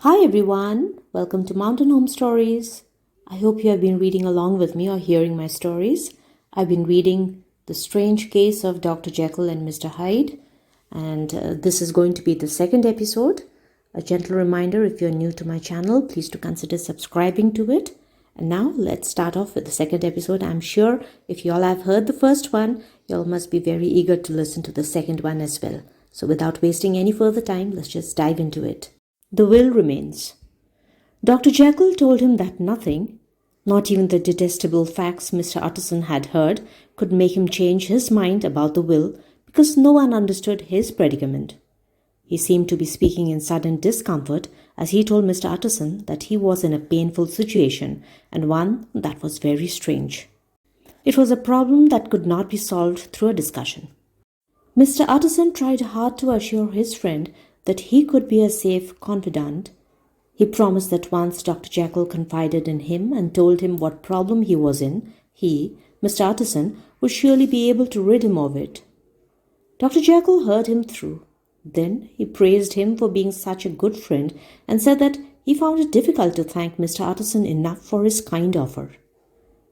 Hi everyone, welcome to Mountain Home Stories. I hope you have been reading along with me or hearing my stories. I've been reading The Strange Case of Dr. Jekyll and Mr. Hyde, and this is going to be the second episode. A gentle reminder, if you're new to my channel, please do consider subscribing to it. And now let's start off with the second episode. I'm sure if you all have heard the first one, you all must be very eager to listen to the second one as well. So without wasting any further time, let's just dive into it. The will remains. Dr. Jekyll told him that nothing, not even the detestable facts Mr. Utterson had heard, could make him change his mind about the will because no one understood his predicament. He seemed to be speaking in sudden discomfort as he told Mr. Utterson that he was in a painful situation and one that was very strange. It was a problem that could not be solved through a discussion. Mr. Utterson tried hard to assure his friend that he could be a safe confidant. He promised that once Dr. Jekyll confided in him and told him what problem he was in, he, Mr. Utterson, would surely be able to rid him of it. Dr. Jekyll heard him through. Then he praised him for being such a good friend and said that he found it difficult to thank Mr. Utterson enough for his kind offer.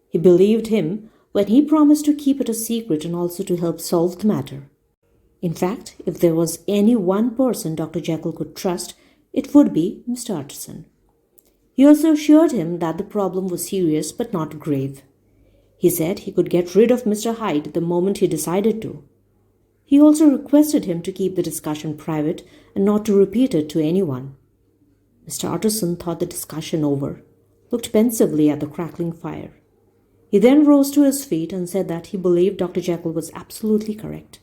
He believed him when he promised to keep it a secret and also to help solve the matter. In fact, if there was any one person Dr. Jekyll could trust, it would be Mr. Utterson. He also assured him that the problem was serious but not grave. He said he could get rid of Mr. Hyde the moment he decided to. He also requested him to keep the discussion private and not to repeat it to anyone. Mr. Utterson thought the discussion over, looked pensively at the crackling fire. He then rose to his feet and said that he believed Dr. Jekyll was absolutely correct.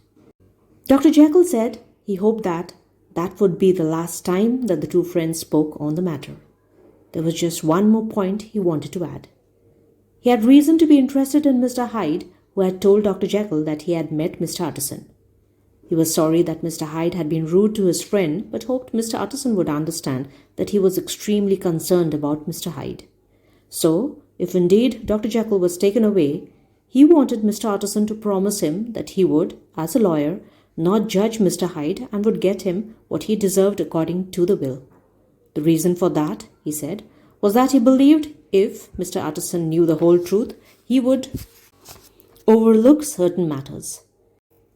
Dr. Jekyll said he hoped that would be the last time that the two friends spoke on the matter. There was just one more point he wanted to add. He had reason to be interested in Mr. Hyde, who had told Dr. Jekyll that he had met Mr. Utterson. He was sorry that Mr. Hyde had been rude to his friend, but hoped Mr. Utterson would understand that he was extremely concerned about Mr. Hyde. So, if indeed Dr. Jekyll was taken away, he wanted Mr. Utterson to promise him that he would, as a lawyer, not judge Mr. Hyde and would get him what he deserved according to the will. The reason for that, he said, was that he believed if Mr. Utterson knew the whole truth, he would overlook certain matters.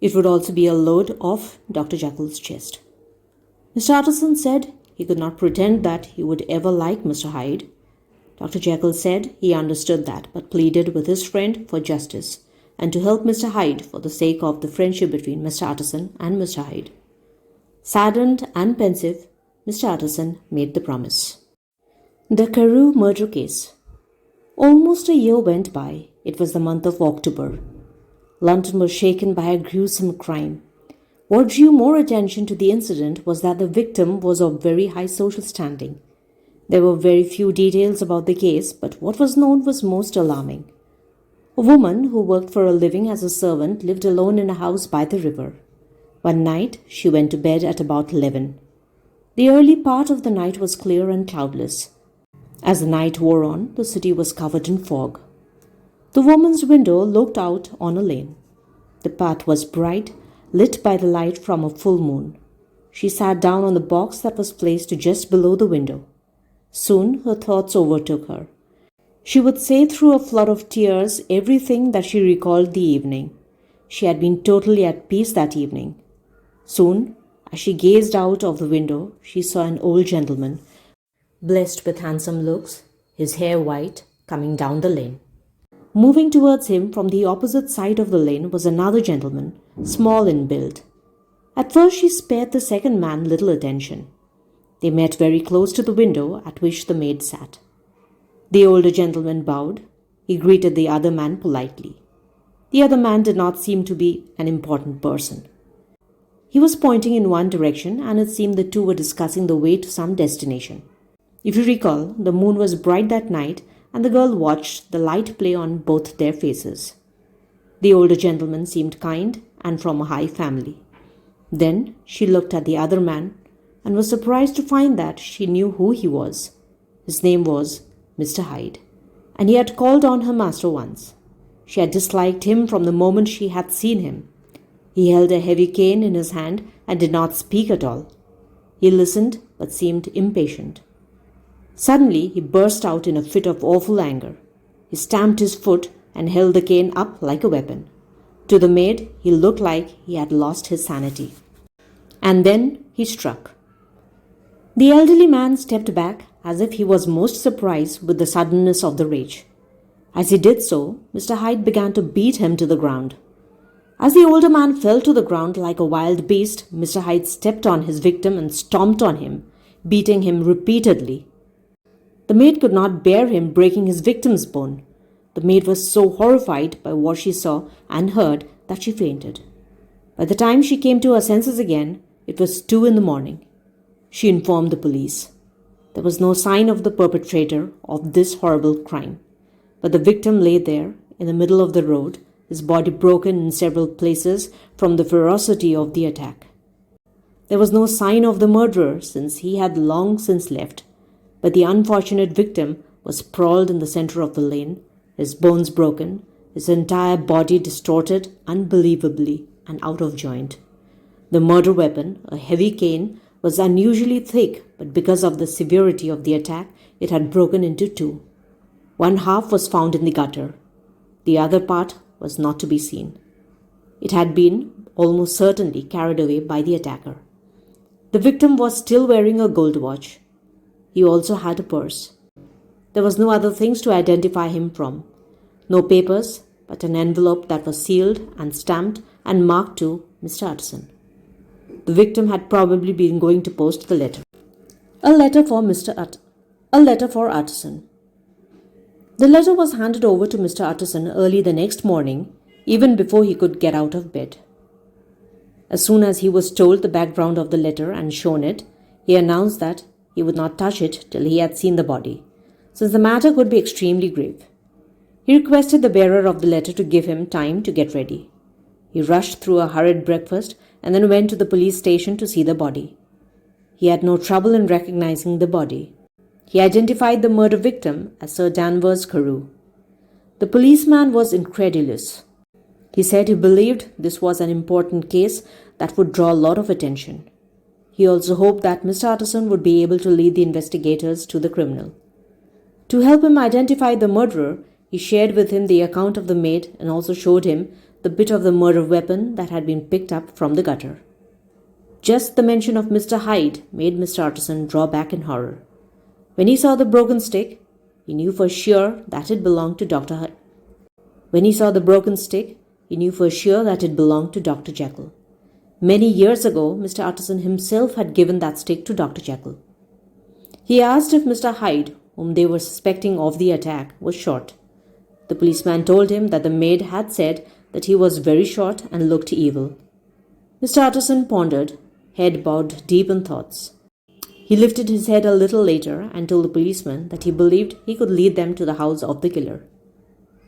It would also be a load off Dr. Jekyll's chest. Mr. Utterson said he could not pretend that he would ever like Mr. Hyde. Dr. Jekyll said he understood that, but pleaded with his friend for justice and to help Mr. Hyde for the sake of the friendship between Mr. Utterson and Mr. Hyde. Saddened and pensive, Mr. Utterson made the promise. The Carew murder case. Almost a year went by. It was the month of October. London was shaken by a gruesome crime. What drew more attention to the incident was that the victim was of very high social standing. There were very few details about the case, but what was known was most alarming. A woman who worked for a living as a servant lived alone in a house by the river. One night, she went to bed at about 11. The early part of the night was clear and cloudless. As the night wore on, the city was covered in fog. The woman's window looked out on a lane. The path was bright, lit by the light from a full moon. She sat down on the box that was placed just below the window. Soon her thoughts overtook her. She would say through a flood of tears everything that she recalled the evening. She had been totally at peace that evening. Soon, as she gazed out of the window, she saw an old gentleman, blessed with handsome looks, his hair white, coming down the lane. Moving towards him from the opposite side of the lane was another gentleman, small in build. At first she spared the second man little attention. They met very close to the window at which the maid sat. The older gentleman bowed. He greeted the other man politely. The other man did not seem to be an important person. He was pointing in one direction, and it seemed the two were discussing the way to some destination. If you recall, the moon was bright that night, and the girl watched the light play on both their faces. The older gentleman seemed kind and from a high family. Then she looked at the other man and was surprised to find that she knew who he was. His name was Mr. Hyde, and he had called on her master once. She had disliked him from the moment she had seen him. He held a heavy cane in his hand and did not speak at all. He listened but seemed impatient. Suddenly, he burst out in a fit of awful anger. He stamped his foot and held the cane up like a weapon. To the maid, he looked like he had lost his sanity. And then he struck. The elderly man stepped back as if he was most surprised with the suddenness of the rage. As he did so, Mr. Hyde began to beat him to the ground. As the older man fell to the ground like a wild beast, Mr. Hyde stepped on his victim and stomped on him, beating him repeatedly. The maid could not bear him breaking his victim's bone. The maid was so horrified by what she saw and heard that she fainted. By the time she came to her senses again, it was 2 in the morning. She informed the police. There was no sign of the perpetrator of this horrible crime, but the victim lay there in the middle of the road, his body broken in several places from the ferocity of the attack. There was no sign of the murderer since he had long since left, but the unfortunate victim was sprawled in the center of the lane, his bones broken, his entire body distorted unbelievably and out of joint. The murder weapon, a heavy cane, was unusually thick, but because of the severity of the attack, it had broken into 2. One half was found in the gutter. The other part was not to be seen. It had been almost certainly carried away by the attacker. The victim was still wearing a gold watch. He also had a purse. There was no other things to identify him from. No papers, but an envelope that was sealed and stamped and marked to Mr. Utterson. The victim had probably been going to post the letter. A letter for Utterson. The letter was handed over to Mr. Utterson early the next morning, even before he could get out of bed. As soon as he was told the background of the letter and shown it, he announced that he would not touch it till he had seen the body, since the matter could be extremely grave. He requested the bearer of the letter to give him time to get ready. He rushed through a hurried breakfast and then went to the police station to see the body. He had no trouble in recognizing the body. He identified the murder victim as Sir Danvers Carew. The policeman was incredulous. He said he believed this was an important case that would draw a lot of attention. He also hoped that Mr. Utterson would be able to lead the investigators to the criminal. To help him identify the murderer, he shared with him the account of the maid and also showed him the bit of the murder weapon that had been picked up from the gutter. Just the mention of Mr. Hyde made Mr. Utterson draw back in horror. When he saw the broken stick, he knew for sure that it belonged to Dr. Hyde. Dr. Jekyll. Many years ago, Mr. Utterson himself had given that stick to Dr. Jekyll. He asked if Mr. Hyde, whom they were suspecting of the attack, was short. The policeman told him that the maid had said that he was very short and looked evil. Mr. Utterson pondered, head bowed deep in thoughts. He lifted his head a little later and told the policeman that he believed he could lead them to the house of the killer.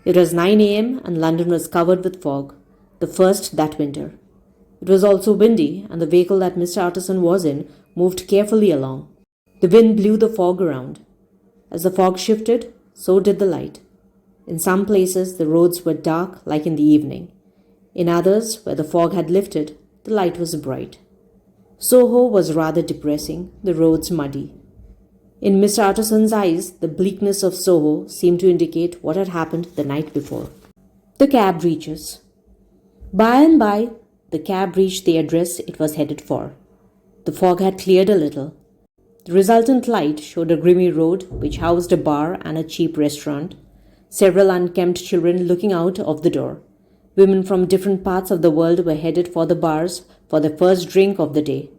It was 9 a.m. and London was covered with fog, the first that winter. It was also windy, and the vehicle that Mr. Utterson was in moved carefully along. The wind blew the fog around. As the fog shifted, so did the light. In some places, the roads were dark like in the evening. In others, where the fog had lifted, the light was bright. Soho was rather depressing, the roads muddy. In Mr. Utterson's eyes, the bleakness of Soho seemed to indicate what had happened the night before. The cab reaches. By and by, the cab reached the address it was headed for. The fog had cleared a little. The resultant light showed a grimy road which housed a bar and a cheap restaurant, several unkempt children looking out of the door. Women from different parts of the world were headed for the bars for their first drink of the day.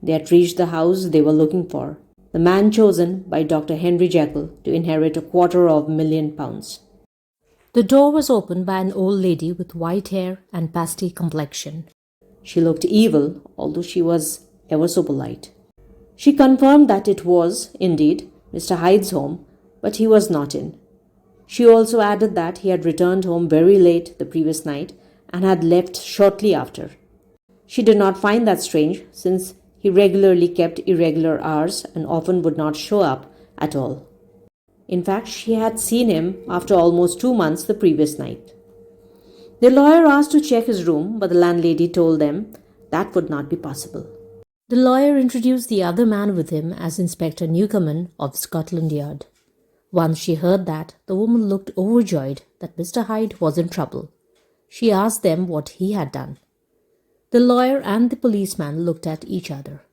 They had reached the house they were looking for, the man chosen by Dr. Henry Jekyll to inherit £250,000. The door was opened by an old lady with white hair and pasty complexion. She looked evil, although she was ever so polite. She confirmed that it was, indeed, Mr. Hyde's home, but he was not in. She also added that he had returned home very late the previous night and had left shortly after. She did not find that strange, since he regularly kept irregular hours and often would not show up at all. In fact, she had seen him after almost 2 months the previous night. The lawyer asked to check his room, but the landlady told them that would not be possible. The lawyer introduced the other man with him as Inspector Newcomen of Scotland Yard. Once she heard that, the woman looked overjoyed that Mr. Hyde was in trouble. She asked them what he had done. The lawyer and the policeman looked at each other.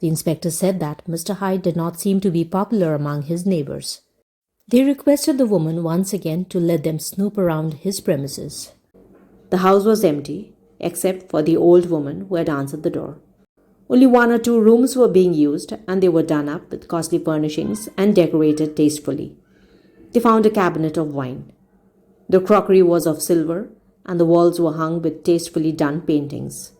The inspector said that Mr. Hyde did not seem to be popular among his neighbors. They requested the woman once again to let them snoop around his premises. The house was empty, except for the old woman who had answered the door. Only 1 or 2 rooms were being used, and they were done up with costly furnishings and decorated tastefully. They found a cabinet of wine. The crockery was of silver, and the walls were hung with tastefully done paintings.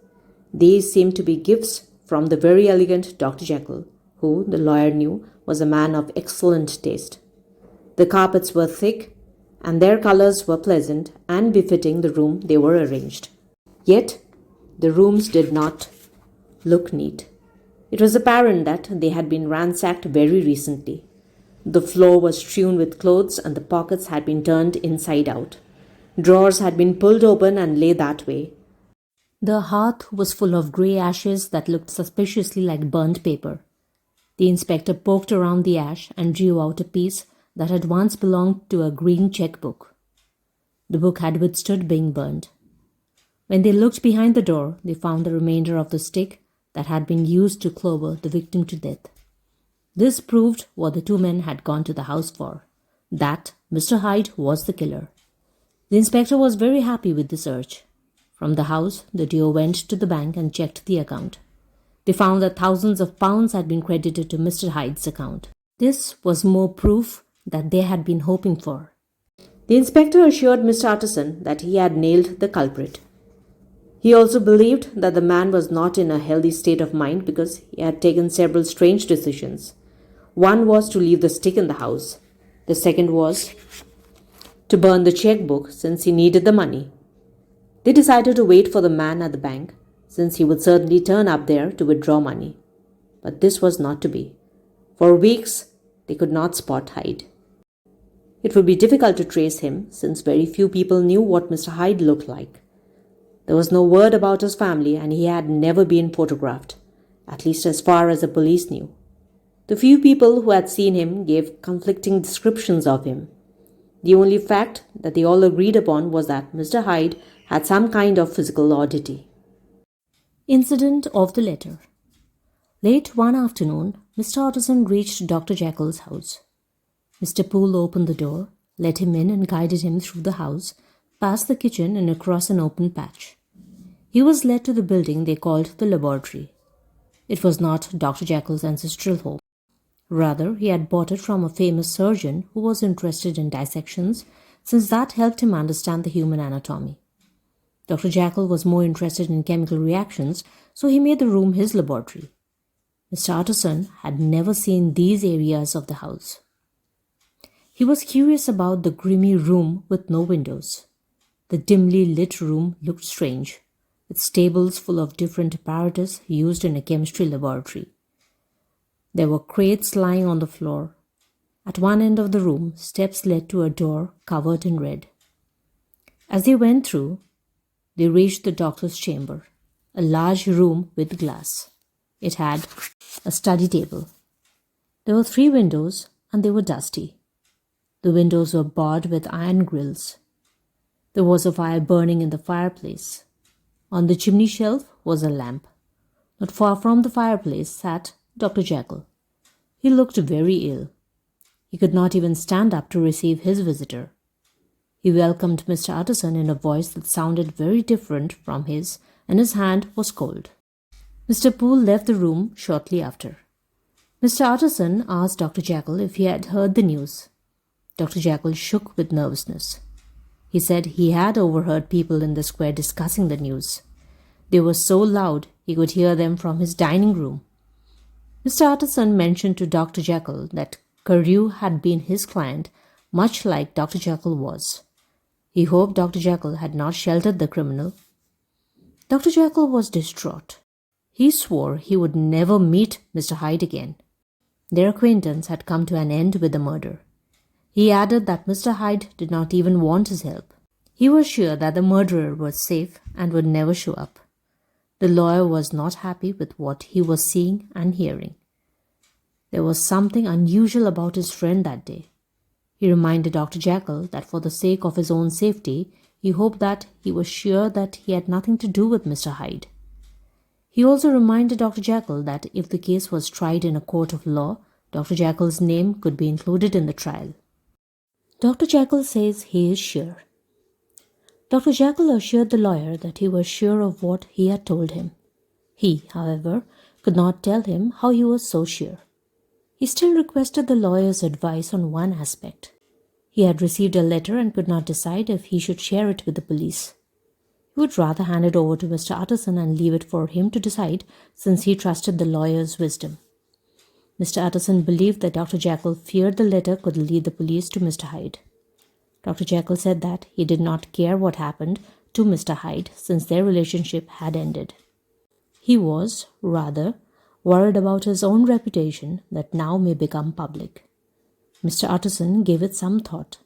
These seemed to be gifts from the very elegant Dr. Jekyll, who, the lawyer knew, was a man of excellent taste. The carpets were thick, and their colors were pleasant and befitting the room they were arranged. Yet, the rooms did not look neat. It was apparent that they had been ransacked very recently. The floor was strewn with clothes, and the pockets had been turned inside out. Drawers had been pulled open and lay that way. The hearth was full of grey ashes that looked suspiciously like burnt paper. The inspector poked around the ash and drew out a piece that had once belonged to a green checkbook. The book had withstood being burned. When they looked behind the door, they found the remainder of the stick that had been used to clobber the victim to death. This proved what the 2 men had gone to the house for, that Mr. Hyde was the killer. The inspector was very happy with the search. From the house, the duo went to the bank and checked the account. They found that thousands of pounds had been credited to Mr. Hyde's account. This was more proof that they had been hoping for. The inspector assured Mr. Utterson that he had nailed the culprit. He also believed that the man was not in a healthy state of mind because he had taken several strange decisions. One was to leave the stick in the house. The second was to burn the checkbook since he needed the money. They decided to wait for the man at the bank, since he would certainly turn up there to withdraw money. But this was not to be. For weeks, they could not spot Hyde. It would be difficult to trace him, since very few people knew what Mr. Hyde looked like. There was no word about his family, and he had never been photographed, at least as far as the police knew. The few people who had seen him gave conflicting descriptions of him. The only fact that they all agreed upon was that Mr. Hyde had some kind of physical oddity. Incident of the letter. Late one afternoon, Mr. Utterson reached Dr. Jekyll's house. Mr. Poole opened the door, let him in and guided him through the house, past the kitchen and across an open patch. He was led to the building they called the laboratory. It was not Dr. Jekyll's ancestral home. Rather, he had bought it from a famous surgeon who was interested in dissections, since that helped him understand the human anatomy. Dr. Jekyll was more interested in chemical reactions, so he made the room his laboratory. Mr. Utterson had never seen these areas of the house. He was curious about the grimy room with no windows. The dimly lit room looked strange, with tables full of different apparatus used in a chemistry laboratory. There were crates lying on the floor. At one end of the room, steps led to a door covered in red. As they went through, they reached the doctor's chamber, a large room with glass. It had a study table. There were 3 windows, and they were dusty. The windows were barred with iron grills. There was a fire burning in the fireplace. On the chimney shelf was a lamp. Not far from the fireplace sat Dr. Jekyll. He looked very ill. He could not even stand up to receive his visitor. He welcomed Mr. Utterson in a voice that sounded very different from his, and his hand was cold. Mr. Poole left the room shortly after. Mr. Utterson asked Dr. Jekyll if he had heard the news. Dr. Jekyll shook with nervousness. He said he had overheard people in the square discussing the news. They were so loud he could hear them from his dining room. Mr. Utterson mentioned to Dr. Jekyll that Carew had been his client, much like Dr. Jekyll was. He hoped Dr. Jekyll had not sheltered the criminal. Dr. Jekyll was distraught. He swore he would never meet Mr. Hyde again. Their acquaintance had come to an end with the murder. He added that Mr. Hyde did not even want his help. He was sure that the murderer was safe and would never show up. The lawyer was not happy with what he was seeing and hearing. There was something unusual about his friend that day. He reminded Dr. Jekyll that for the sake of his own safety, he hoped that he was sure that he had nothing to do with Mr. Hyde. He also reminded Dr. Jekyll that if the case was tried in a court of law, Dr. Jekyll's name could be included in the trial. Dr. Jekyll says he is sure. Dr. Jekyll assured the lawyer that he was sure of what he had told him. He, however, could not tell him how he was so sure. He still requested the lawyer's advice on one aspect. He had received a letter and could not decide if he should share it with the police. He would rather hand it over to Mr. Utterson and leave it for him to decide, since he trusted the lawyer's wisdom. Mr. Utterson believed that Dr. Jekyll feared the letter could lead the police to Mr. Hyde. Dr. Jekyll said that he did not care what happened to Mr. Hyde since their relationship had ended. He was, rather, worried about his own reputation that now may become public. Mr. Utterson gave it some thought.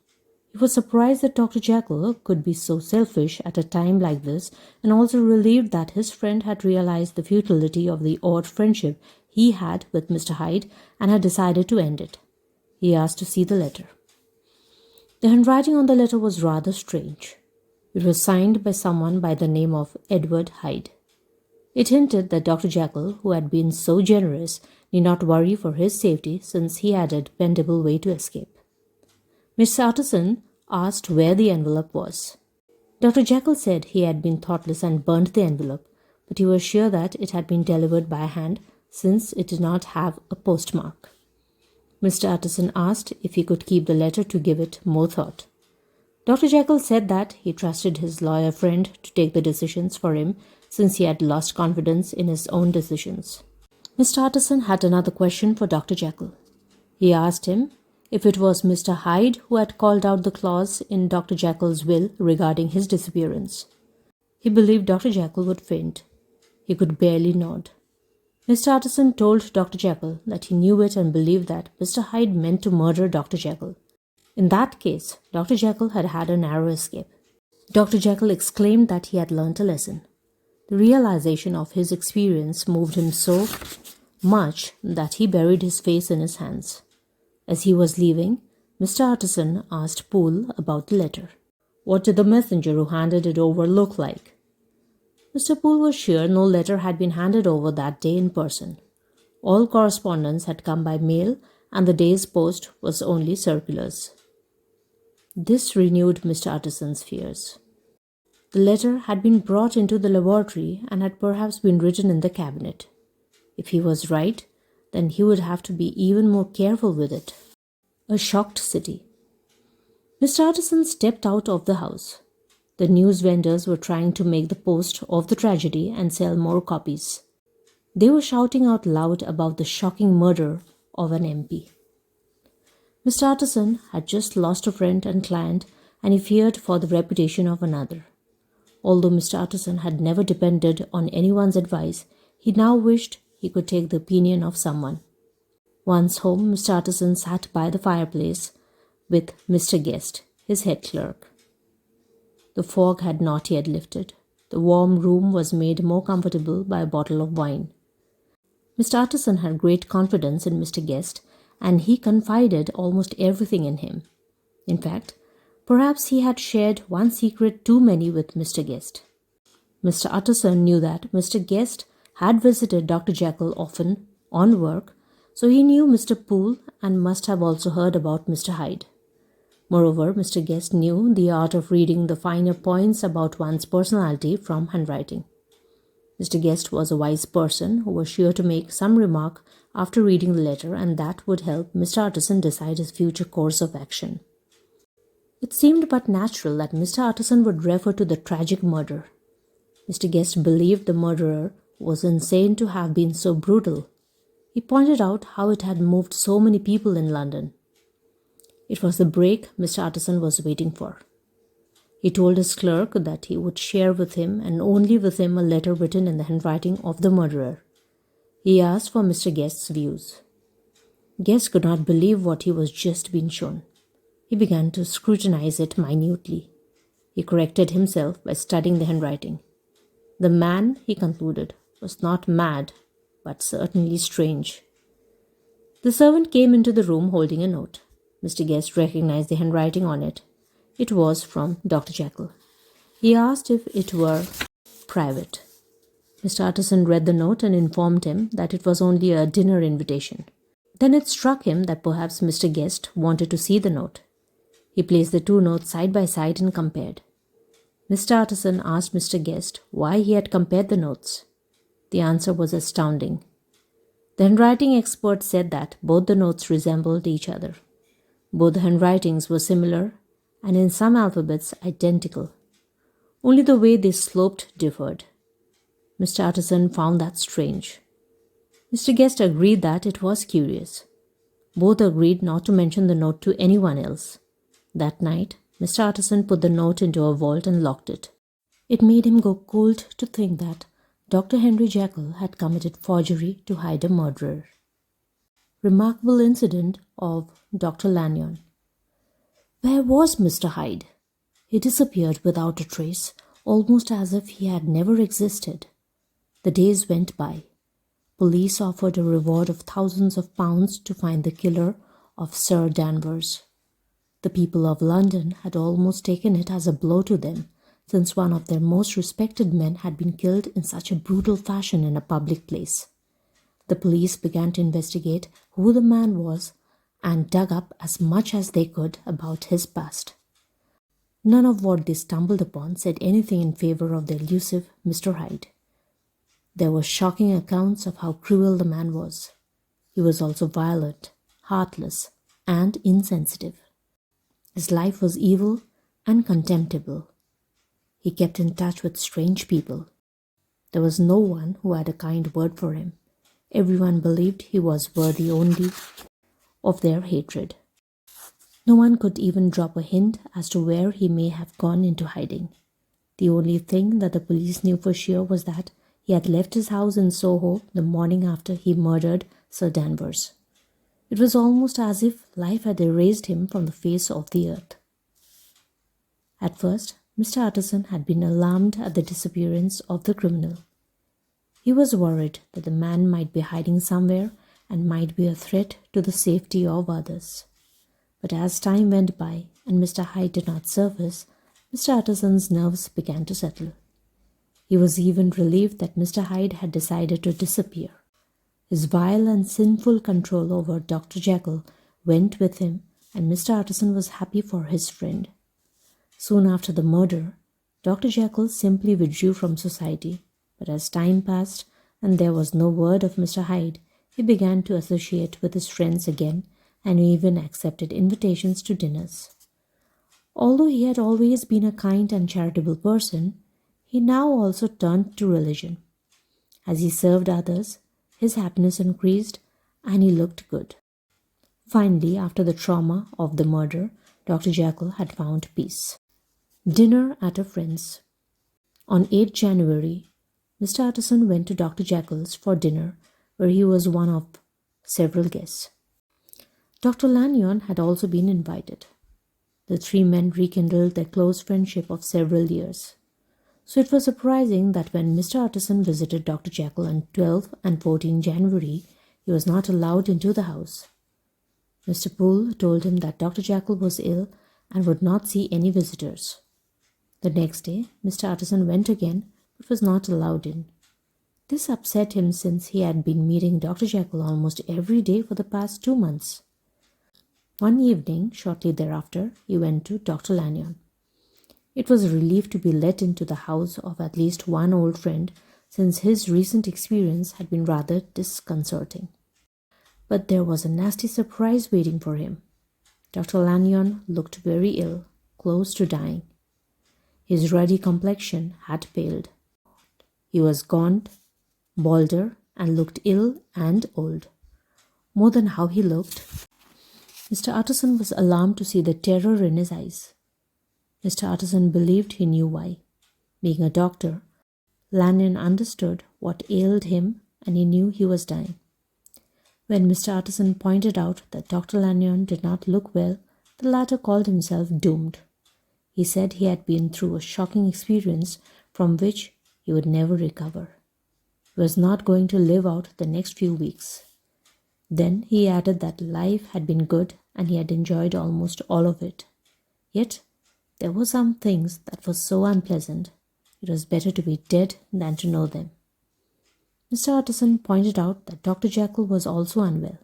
He was surprised that Dr. Jekyll could be so selfish at a time like this, and also relieved that his friend had realized the futility of the odd friendship he had with Mr. Hyde and had decided to end it. He asked to see the letter. The handwriting on the letter was rather strange. It was signed by someone by the name of Edward Hyde. It hinted that Dr. Jekyll, who had been so generous, need not worry for his safety since he had a dependable way to escape. Mr. Utterson asked where the envelope was. Dr. Jekyll said he had been thoughtless and burnt the envelope, but he was sure that it had been delivered by hand since it did not have a postmark. Mr. Utterson asked if he could keep the letter to give it more thought. Dr. Jekyll said that he trusted his lawyer friend to take the decisions for him since he had lost confidence in his own decisions. Mr. Utterson had another question for Dr. Jekyll. He asked him if it was Mr. Hyde who had called out the clause in Dr. Jekyll's will regarding his disappearance. He believed Dr. Jekyll would faint. He could barely nod. Mr. Utterson told Dr. Jekyll that he knew it and believed that Mr. Hyde meant to murder Dr. Jekyll. In that case, Dr. Jekyll had had a narrow escape. Dr. Jekyll exclaimed that he had learnt a lesson. The realization of his experience moved him so much that he buried his face in his hands. As he was leaving, Mr. Utterson asked Poole about the letter. What did the messenger who handed it over look like? Mr. Poole was sure no letter had been handed over that day in person. All correspondence had come by mail, and the day's post was only circulars. This renewed Mr. Utterson's fears. The letter had been brought into the laboratory and had perhaps been written in the cabinet. If he was right, then he would have to be even more careful with it. A shocked city. Mr. Utterson stepped out of the house. The news vendors were trying to make the post of the tragedy and sell more copies. They were shouting out loud about the shocking murder of an MP. Mr. Utterson had just lost a friend and client, and he feared for the reputation of another. Although Mr. Utterson had never depended on anyone's advice, he now wished he could take the opinion of someone. Once home, Mr. Utterson sat by the fireplace with Mr. Guest, his head clerk. The fog had not yet lifted. The warm room was made more comfortable by a bottle of wine. Mr. Utterson had great confidence in Mr. Guest, and he confided almost everything in him. In fact, perhaps he had shared one secret too many with Mr. Guest. Mr. Utterson knew that Mr. Guest had visited Dr. Jekyll often on work, so he knew Mr. Poole and must have also heard about Mr. Hyde. Moreover, Mr. Guest knew the art of reading the finer points about one's personality from handwriting. Mr. Guest was a wise person who was sure to make some remark after reading the letter, and that would help Mr. Utterson decide his future course of action. It seemed but natural that Mr. Utterson would refer to the tragic murder. Mr. Guest believed the murderer was insane to have been so brutal. He pointed out how it had moved so many people in London. It was the break Mr. Utterson was waiting for. He told his clerk that he would share with him and only with him a letter written in the handwriting of the murderer. He asked for Mr. Guest's views. Guest could not believe what he was just being shown. He began to scrutinize it minutely. He corrected himself by studying the handwriting. The man, he concluded, was not mad, but certainly strange. The servant came into the room holding a note. Mr. Guest recognized the handwriting on it. It was from Dr. Jekyll. He asked if it were private. Mr. Utterson read the note and informed him that it was only a dinner invitation. Then it struck him that perhaps Mr. Guest wanted to see the note. He placed the two notes side by side and compared. Mr. Utterson asked Mr. Guest why he had compared the notes. The answer was astounding. The handwriting expert said that both the notes resembled each other. Both the handwritings were similar and in some alphabets identical. Only the way they sloped differed. Mr. Utterson found that strange. Mr. Guest agreed that it was curious. Both agreed not to mention the note to anyone else. That night, Mr. Utterson put the note into a vault and locked it. It made him go cold to think that Dr. Henry Jekyll had committed forgery to hide a murderer. Remarkable incident of Dr. Lanyon. Where was Mr. Hyde? He disappeared without a trace, almost as if he had never existed. The days went by. Police offered a reward of thousands of pounds to find the killer of Sir Danvers. The people of London had almost taken it as a blow to them, since one of their most respected men had been killed in such a brutal fashion in a public place. The police began to investigate who the man was and dug up as much as they could about his past. None of what they stumbled upon said anything in favor of the elusive Mr. Hyde. There were shocking accounts of how cruel the man was. He was also violent, heartless, and insensitive. His life was evil and contemptible. He kept in touch with strange people. There was no one who had a kind word for him. Everyone believed he was worthy only of their hatred. No one could even drop a hint as to where he may have gone into hiding. The only thing that the police knew for sure was that he had left his house in Soho the morning after he murdered Sir Danvers. It was almost as if life had erased him from the face of the earth. At first, Mr. Utterson had been alarmed at the disappearance of the criminal. He was worried that the man might be hiding somewhere and might be a threat to the safety of others. But as time went by and Mr. Hyde did not surface, Mr. Utterson's nerves began to settle. He was even relieved that Mr. Hyde had decided to disappear. His vile and sinful control over Dr. Jekyll went with him, and Mr. Utterson was happy for his friend. Soon after the murder, Dr. Jekyll simply withdrew from society, but as time passed and there was no word of Mr. Hyde, he began to associate with his friends again and even accepted invitations to dinners. Although he had always been a kind and charitable person, he now also turned to religion. As he served others, his happiness increased and he looked good. Finally, after the trauma of the murder, Dr. Jekyll had found peace. Dinner at a friend's. On 8 January, Mr. Utterson went to Dr. Jekyll's for dinner, where he was one of several guests. Dr. Lanyon had also been invited. The three men rekindled their close friendship of several years. So it was surprising that when Mr. Utterson visited Dr. Jekyll on 12 and 14 January, he was not allowed into the house. Mr. Poole told him that Dr. Jekyll was ill and would not see any visitors. The next day, Mr. Utterson went again but was not allowed in. This upset him since he had been meeting Dr. Jekyll almost every day for the past 2 months. One evening, shortly thereafter, he went to Dr. Lanyon. It was a relief to be let into the house of at least one old friend, since his recent experience had been rather disconcerting. But there was a nasty surprise waiting for him. Dr. Lanyon looked very ill, close to dying. His ruddy complexion had paled. He was gaunt, balder, and looked ill and old. More than how he looked, Mr. Utterson was alarmed to see the terror in his eyes. Mr. Utterson believed he knew why. Being a doctor, Lanyon understood what ailed him and he knew he was dying. When Mr. Utterson pointed out that Dr. Lanyon did not look well, the latter called himself doomed. He said he had been through a shocking experience from which he would never recover. He was not going to live out the next few weeks. Then he added that life had been good and he had enjoyed almost all of it. Yet, there were some things that were so unpleasant, it was better to be dead than to know them. Mr. Utterson pointed out that Dr. Jekyll was also unwell.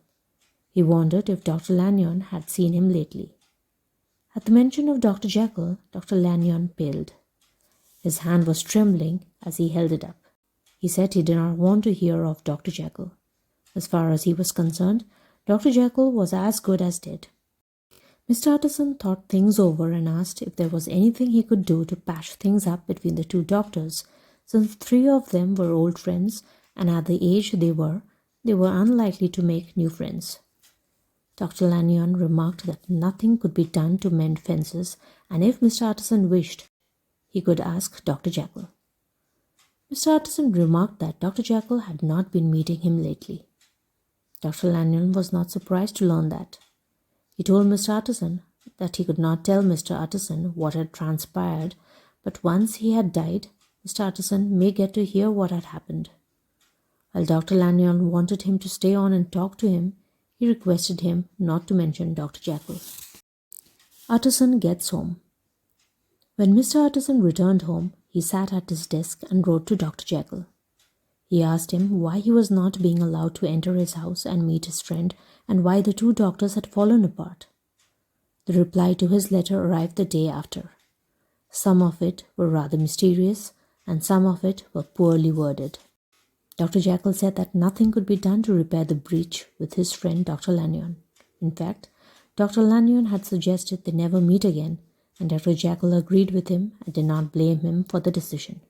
He wondered if Dr. Lanyon had seen him lately. At the mention of Dr. Jekyll, Dr. Lanyon paled. His hand was trembling as he held it up. He said he did not want to hear of Dr. Jekyll. As far as he was concerned, Dr. Jekyll was as good as dead. Mr. Utterson thought things over and asked if there was anything he could do to patch things up between the two doctors, since three of them were old friends and at the age they were unlikely to make new friends. Dr. Lanyon remarked that nothing could be done to mend fences, and if Mr. Utterson wished, he could ask Dr. Jekyll. Mr. Utterson remarked that Dr. Jekyll had not been meeting him lately. Dr. Lanyon was not surprised to learn that. He told Mr. Utterson that he could not tell Mr. Utterson what had transpired, but once he had died, Mr. Utterson may get to hear what had happened. While Dr. Lanyon wanted him to stay on and talk to him, he requested him not to mention Dr. Jekyll. Utterson gets home. When Mr. Utterson returned home, he sat at his desk and wrote to Dr. Jekyll. He asked him why he was not being allowed to enter his house and meet his friend, and why the two doctors had fallen apart. The reply to his letter arrived the day after. Some of it were rather mysterious, and some of it were poorly worded. Dr. Jekyll said that nothing could be done to repair the breach with his friend Dr. Lanyon. In fact, Dr. Lanyon had suggested they never meet again, and Dr. Jekyll agreed with him and did not blame him for the decision.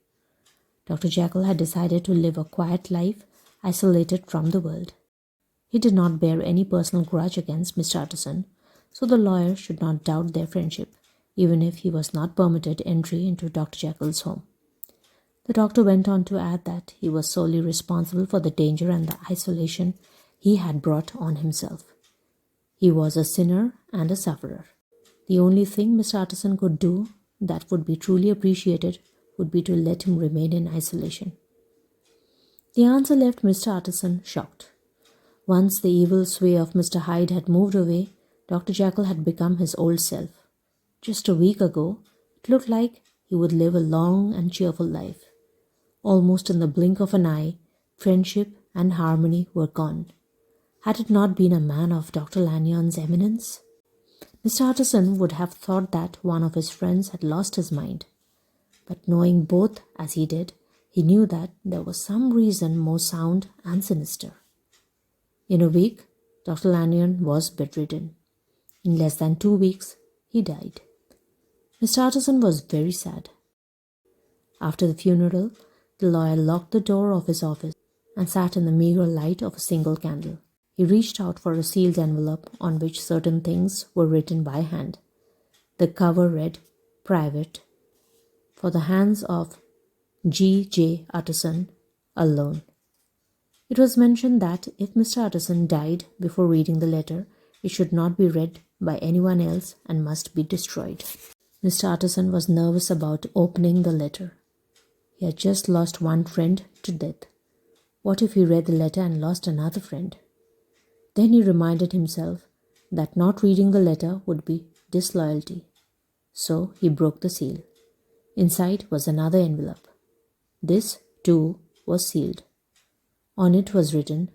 Dr. Jekyll had decided to live a quiet life, isolated from the world. He did not bear any personal grudge against Mr. Utterson, so the lawyer should not doubt their friendship, even if he was not permitted entry into Dr. Jekyll's home. The doctor went on to add that he was solely responsible for the danger and the isolation he had brought on himself. He was a sinner and a sufferer. The only thing Mr. Utterson could do that would be truly appreciated would be to let him remain in isolation. The answer left Mr. Utterson shocked. Once the evil sway of Mr. Hyde had moved away, Dr. Jekyll had become his old self. Just a week ago, it looked like he would live a long and cheerful life. Almost in the blink of an eye, friendship and harmony were gone. Had it not been a man of Dr. Lanyon's eminence? Mr. Utterson would have thought that one of his friends had lost his mind. But knowing both as he did, he knew that there was some reason more sound and sinister. In a week, Dr. Lanyon was bedridden. In less than 2 weeks, he died. Mr. Utterson was very sad. After the funeral, the lawyer locked the door of his office and sat in the meager light of a single candle. He reached out for a sealed envelope on which certain things were written by hand. The cover read, "Private, for the hands of G. Utterson, alone." It was mentioned that if Mr. Utterson died before reading the letter, it should not be read by anyone else and must be destroyed. Mr. Utterson was nervous about opening the letter. He had just lost one friend to death. What if he read the letter and lost another friend? Then he reminded himself that not reading the letter would be disloyalty. So he broke the seal. Inside was another envelope. This, too, was sealed. On it was written,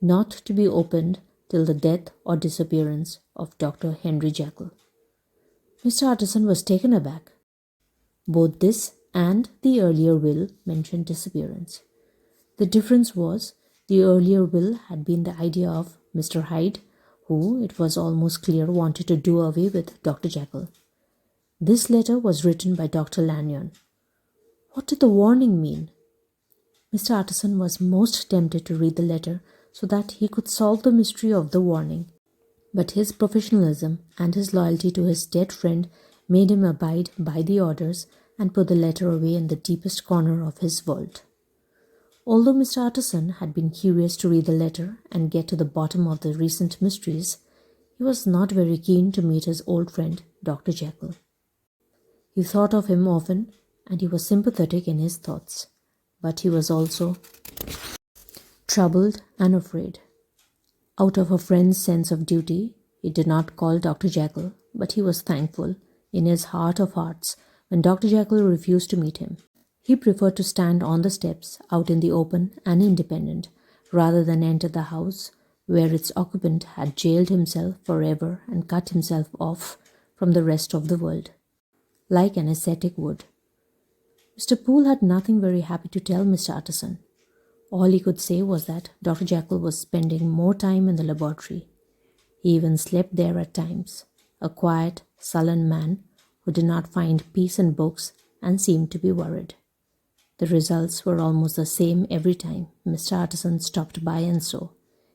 "Not to be opened till the death or disappearance of Dr. Henry Jekyll." Mr. Utterson was taken aback. Both this and the earlier will mentioned disappearance. The difference was the earlier will had been the idea of Mr. Hyde, who, it was almost clear, wanted to do away with Dr. Jekyll. This letter was written by Dr. Lanyon. What did the warning mean? Mr. Utterson was most tempted to read the letter so that he could solve the mystery of the warning, but his professionalism and his loyalty to his dead friend made him abide by the orders and put the letter away in the deepest corner of his vault. Although Mr. Utterson had been curious to read the letter and get to the bottom of the recent mysteries, he was not very keen to meet his old friend, Dr. Jekyll. He thought of him often, and he was sympathetic in his thoughts. but he was also troubled and afraid. Out of a friend's sense of duty, he did not call Dr. Jekyll, but he was thankful, in his heart of hearts, when Dr. Jekyll refused to meet him. He preferred to stand on the steps, out in the open and independent, rather than enter the house where its occupant had jailed himself forever and cut himself off from the rest of the world, like an ascetic would. Mr. Poole had nothing very happy to tell Mr. Utterson. All he could say was that Dr. Jekyll was spending more time in the laboratory. He even slept there at times, a quiet, sullen man who did not find peace in books and seemed to be worried. The results were almost the same every time Mr. Utterson stopped by, and so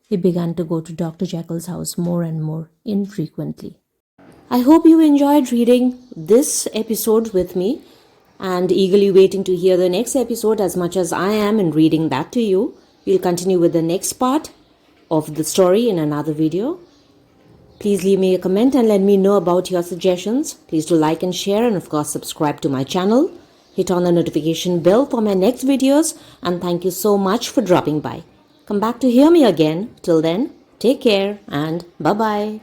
he began to go to Dr. Jekyll's house more and more infrequently. I hope you enjoyed reading this episode with me and eagerly waiting to hear the next episode as much as I am in reading that to you. We'll continue with the next part of the story in another video. Please leave me a comment and let me know about your suggestions. Please do like and share, and of course subscribe to my channel. Hit on the notification bell for my next videos, and thank you so much for dropping by. Come back to hear me again. Till then, take care and bye-bye.